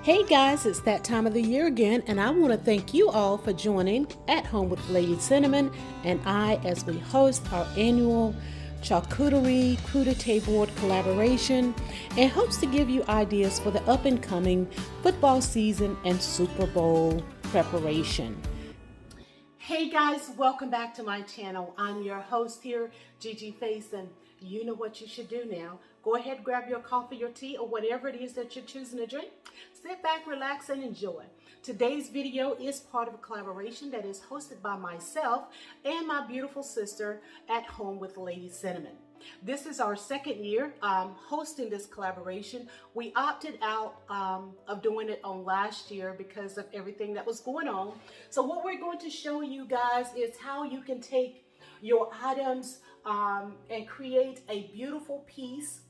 Hey guys, it's that time of the year again, and I want to thank you all for joining At Home with Lady Cinnamon and I as we host our annual Charcuterie Crudite Board Collaboration and hopes to give you ideas for the up and coming football season and Super Bowl preparation. Hey guys, welcome back to my channel. I'm your host here, Gigi Face, and you know what you should do now. Go ahead, grab your coffee, your tea, or whatever it is that you're choosing to drink. Sit back, relax, and enjoy. Today's video is part of a collaboration that is hosted by myself and my beautiful sister At Home with Lady Cinnamon. This is our second year hosting this collaboration. We opted out of doing it on last year because of everything that was going on. So what we're going to show you guys is how you can take your items and create a beautiful piece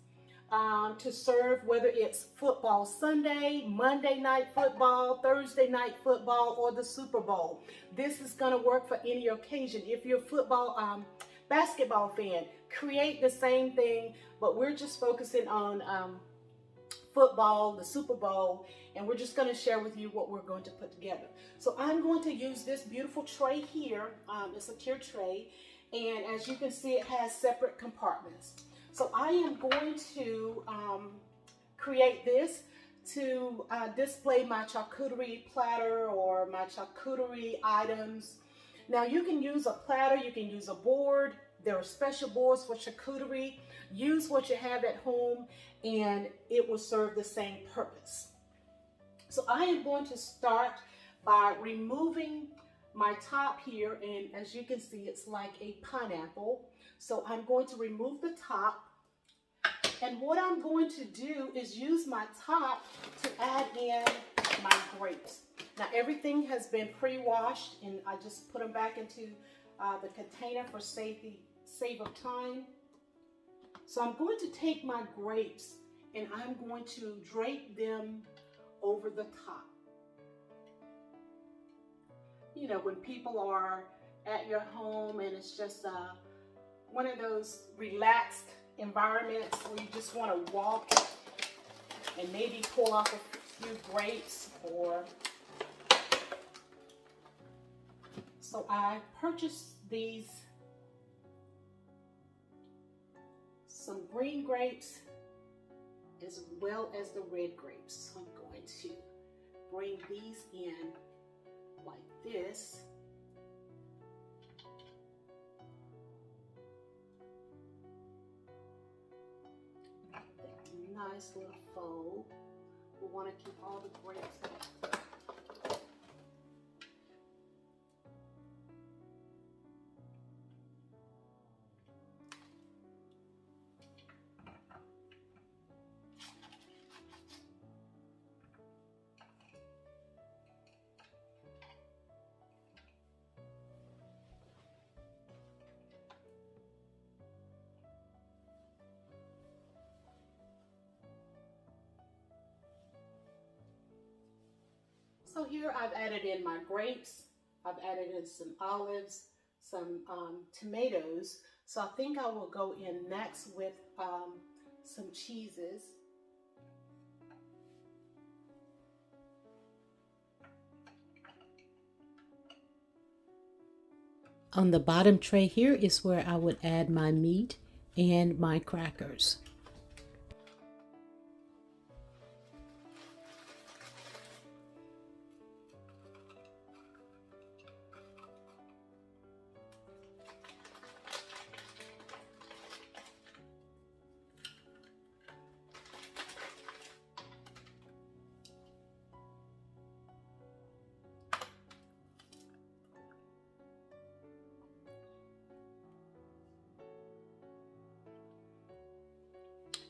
to serve, whether it's football Sunday, Monday night football, Thursday night football, or the Super Bowl. This is going to work for any occasion. If you're a football, basketball fan, create the same thing, but we're just focusing on football, the Super Bowl, and we're just going to share with you what we're going to put together. So I'm going to use this beautiful tray here. It's a tier tray, and as you can see, it has separate compartments. So I am going to create this to display my charcuterie platter or my charcuterie items. Now you can use a platter, you can use a board. There are special boards for charcuterie. Use what you have at home and it will serve the same purpose. So I am going to start by removing my top here, and as you can see, it's like a pineapple. So I'm going to remove the top, and what I'm going to do is use my top to add in my grapes. Now everything has been pre-washed, and I just put them back into the container for save of time. So I'm going to take my grapes and I'm going to drape them over the top. You know, when people are at your home and it's just one of those relaxed environments where you just want to walk and maybe pull off a few grapes. Or so I purchased these, some green grapes as well as the red grapes. So I'm going to bring these in like this. Nice little fold. We want to keep all the grapes in. So here I've added in my grapes, I've added in some olives, some tomatoes. So I think I will go in next with some cheeses. On the bottom tray here is where I would add my meat and my crackers.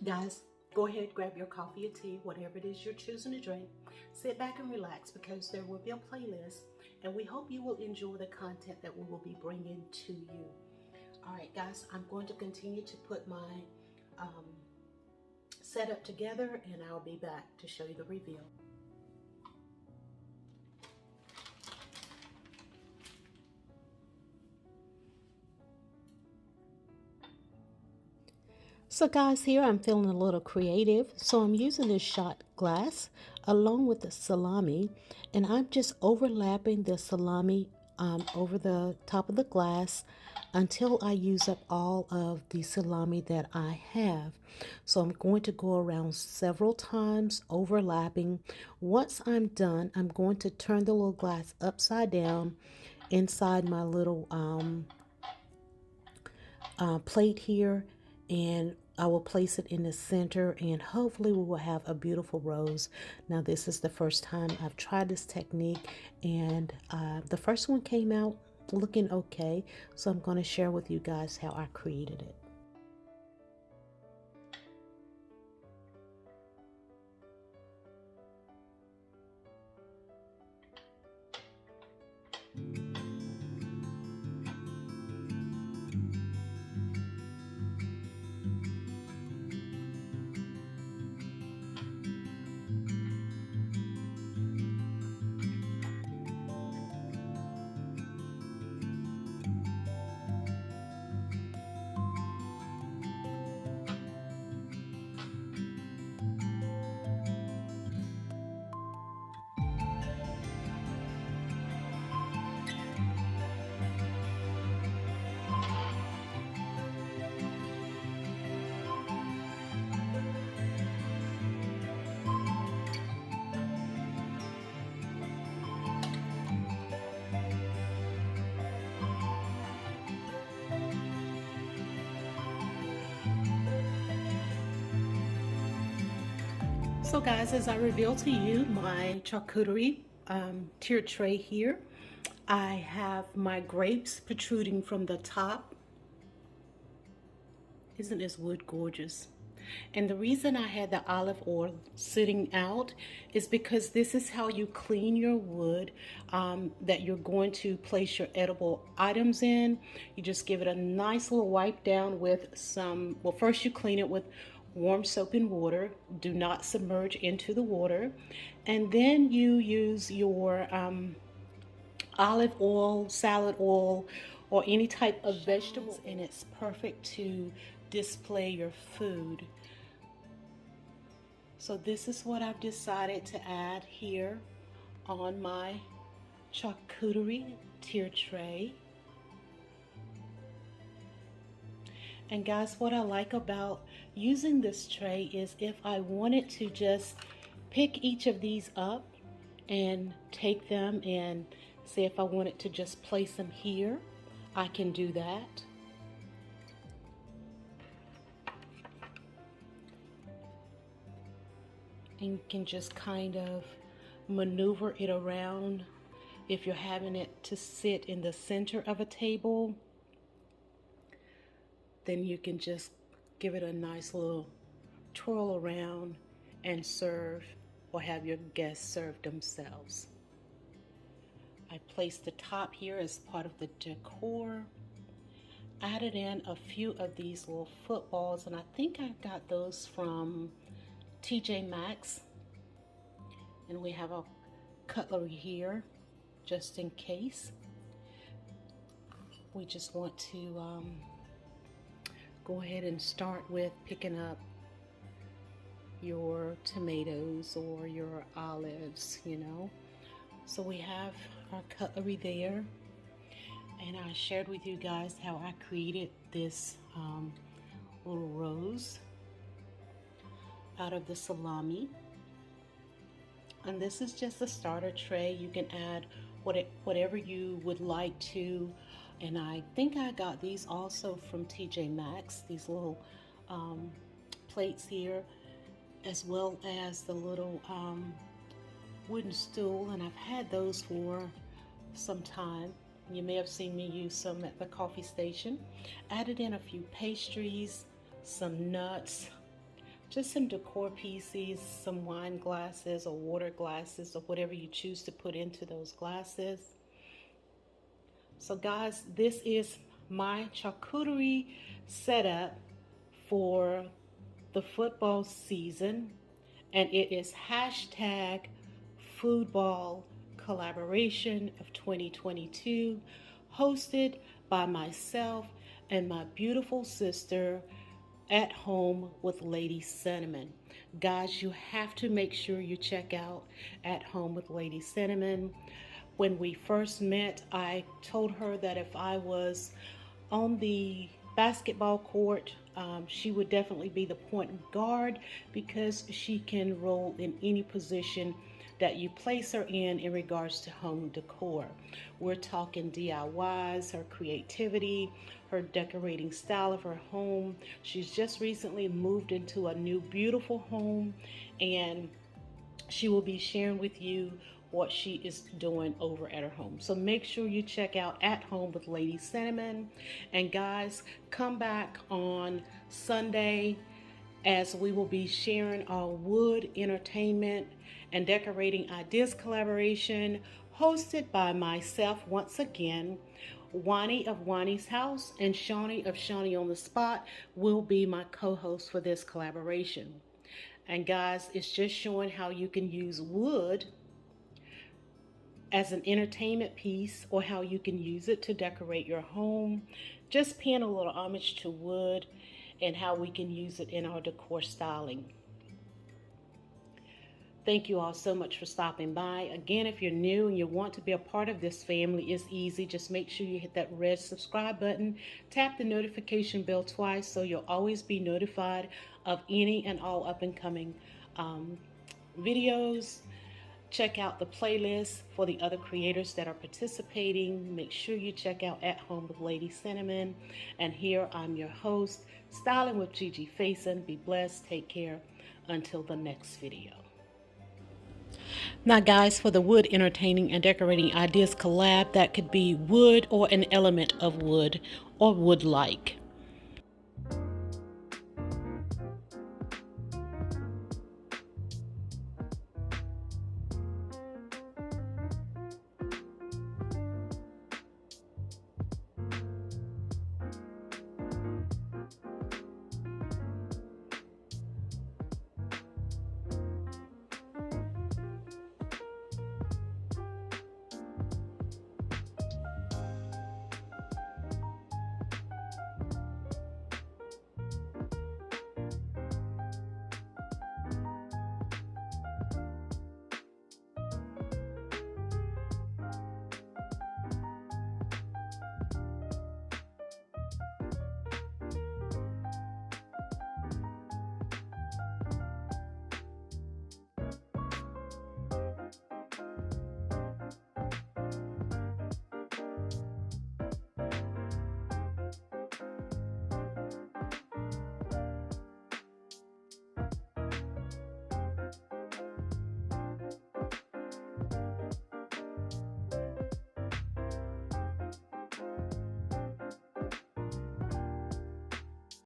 Guys, go ahead, grab your coffee or tea, whatever it is you're choosing to drink. Sit back and relax because there will be a playlist, and we hope you will enjoy the content that we will be bringing to you. All right, guys, I'm going to continue to put my setup together, and I'll be back to show you the reveal. So guys, here I'm feeling a little creative. So I'm using this shot glass along with the salami, and I'm just overlapping the salami over the top of the glass until I use up all of the salami that I have. So I'm going to go around several times overlapping. Once I'm done, I'm going to turn the little glass upside down inside my little plate here, and I will place it in the center, and hopefully we will have a beautiful rose. Now this is the first time I've tried this technique, and the first one came out looking okay, so I'm going to share with you guys how I created it. So guys, as I reveal to you my charcuterie tiered tray here, I have my grapes protruding from the top. Isn't this wood gorgeous? And the reason I had the olive oil sitting out is because this is how you clean your wood that you're going to place your edible items in. You just give it a nice little wipe down with some, well, first you clean it with warm soap and water. Do not submerge into the water. And then you use your olive oil, salad oil, or any type of vegetables, and it's perfect to display your food. So this is what I've decided to add here on my charcuterie tier tray. And guys, what I like about using this tray is if I wanted to just pick each of these up and take them and say if I wanted to just place them here, I can do that. And you can just kind of maneuver it around. If you're having it to sit in the center of a table, then you can just give it a nice little twirl around and serve, or have your guests serve themselves. I placed the top here as part of the decor. Added in a few of these little footballs, and I think I got those from TJ Maxx. And we have a cutlery here just in case. We just want to go ahead and start with picking up your tomatoes or your olives, you know. So we have our cutlery there, and I shared with you guys how I created this little rose out of the salami. And this is just a starter tray. You can add whatever you would like to. And I think I got these also from TJ Maxx, these little plates here, as well as the little wooden stool, and I've had those for some time. You may have seen me use some at the coffee station. Added in a few pastries, some nuts, just some decor pieces, some wine glasses or water glasses or whatever you choose to put into those glasses. So guys, this is my charcuterie setup for the football season, and it is hashtag Football Collaboration of 2022, hosted by myself and my beautiful sister, At Home with Lady Cinnamon. Guys, you have to make sure you check out At Home with Lady Cinnamon. When we first met, I told her that if I was on the basketball court, she would definitely be the point guard because she can roll in any position that you place her in regards to home decor. We're talking DIYs, her creativity, her decorating style of her home. She's just recently moved into a new beautiful home, and she will be sharing with you what she is doing over at her home. So make sure you check out At Home with Lady Cinnamon. And guys, come back on Sunday as we will be sharing our wood entertainment and decorating ideas collaboration hosted by myself once again. Wani of Wani's House and Shawnee of Shawnee on the Spot will be my co-host for this collaboration. And guys, it's just showing how you can use wood as an entertainment piece or how you can use it to decorate your home. Just paying a little homage to wood and how we can use it in our decor styling. Thank you all so much for stopping by. Again, if you're new and you want to be a part of this family, it's easy. Just make sure you hit that red subscribe button. Tap the notification bell twice so you'll always be notified of any and all up and coming videos. Check out the playlist for the other creators that are participating. Make sure you check out At Home with Lady Cinnamon. And here I'm your host, Styling with Gigi Faison. Be blessed. Take care. Until the next video. Now guys, for the wood entertaining and decorating ideas collab, that could be wood or an element of wood or wood-like.